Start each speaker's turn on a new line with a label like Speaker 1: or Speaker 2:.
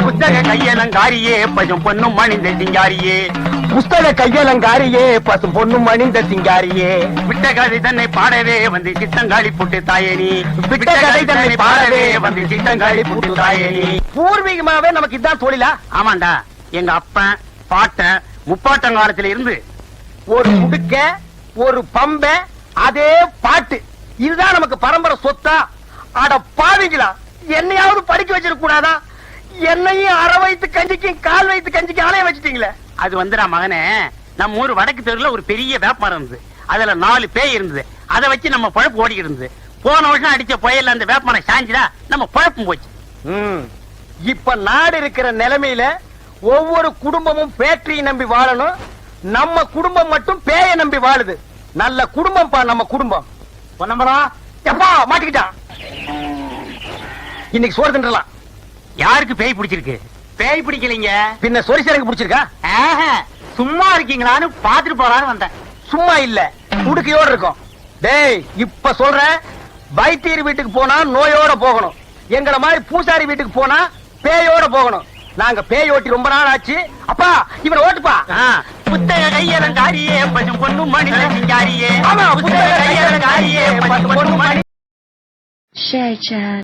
Speaker 1: புத்தக கையலங்காரியே பசும் பொண்ணும் மணிந்த சிங்காரியே,
Speaker 2: புஸ்தக கையலங்காரியே பசும் பொண்ணும் மணிந்த சிங்காரியே,
Speaker 1: விட்ட கதை தன்னை பாடவே வந்து சித்தங்காளி புட்டு தாயேனி,
Speaker 2: விட்ட கதை தன்னை பாடவே வந்து சித்தங்காளி புட்டு தாயேனி. பூர்வீகமாவே நமக்கு இதான் தொழிலா?
Speaker 1: ஆமாண்டா, எங்க அப்பன் பாட்டன் முப்பாட்டங்காலத்துல இருந்து
Speaker 2: ஒரு முடுக்க ஒரு பம்ப அதே பாட்டு, இதுதான் நமக்கு பரம்பரை சொத்தா? அட பாவிங்களா, என்னையாவது படிக்க வச்சிருக்க கூடாதா? என்னையும் அரை வயித்து கஞ்சிக்கும் கால் வயித்து கஞ்சிக்கும் ஆலயம் வச்சுட்டீங்களே.
Speaker 1: அது வந்துடா மகனே, நம்ம ஊர் வடக்கு தெருல ஒரு பெரிய வேப்பமரம் இருந்தது. அதுல 4 பேய் இருந்தது. அதை வச்சு நம்ம பழப்பு ஓடிக்கிட்டு இருந்தது. போன வருஷம் அடிச்ச புயல்ல அந்த வேப்பமரம் சாஞ்சுதா, நம்ம பழப்பும் போச்சு.
Speaker 2: இப்ப நாடு இருக்கிற நிலைமையில ஒவ்வொரு குடும்பமும் பேட்டரியை நம்பி வாழணும். நம்ம குடும்பம் மட்டும் பேய நம்பி வாழுது. நல்ல குடும்பம் பா நம்ம குடும்பம். பொன்னம்பலம் எப்பா மாட்டிக்கிட்டான். இன்னைக்கு சோறு தின்றலாம்.
Speaker 1: யாருக்கு பேய் பிடிச்சிருக்கு?
Speaker 3: பேய் பிடிக்கலீங்க,
Speaker 2: பின்ன சொரிசரங்க பிடிச்சிருக்கா?
Speaker 3: சும்மா இருக்கீங்களான்னு பாத்துட்டு போலான்னு வந்தேன்.
Speaker 2: சும்மா இல்ல, உடுக்கையோட இருக்கும். டேய் இப்ப சொல்றேன், வைத்தியர் வீட்டுக்கு போனா நோயோட போகணும். எங்கள மாதிரி பூசாரி வீட்டுக்கு போனா பேயோட போகணும். நாங்க பேய் ஓட்டி ரொம்ப நாள் ஆச்சு. அப்பா இவனை ஓட்டுப்பா.
Speaker 1: புத்தக கையலங்காரியே பசும் பொண்ணும் மணிந்த சிங்காரியே,
Speaker 2: ஆமா புத்தக கையலங்காரியே பசும் பொண்ணும் மணி.
Speaker 4: Share chat.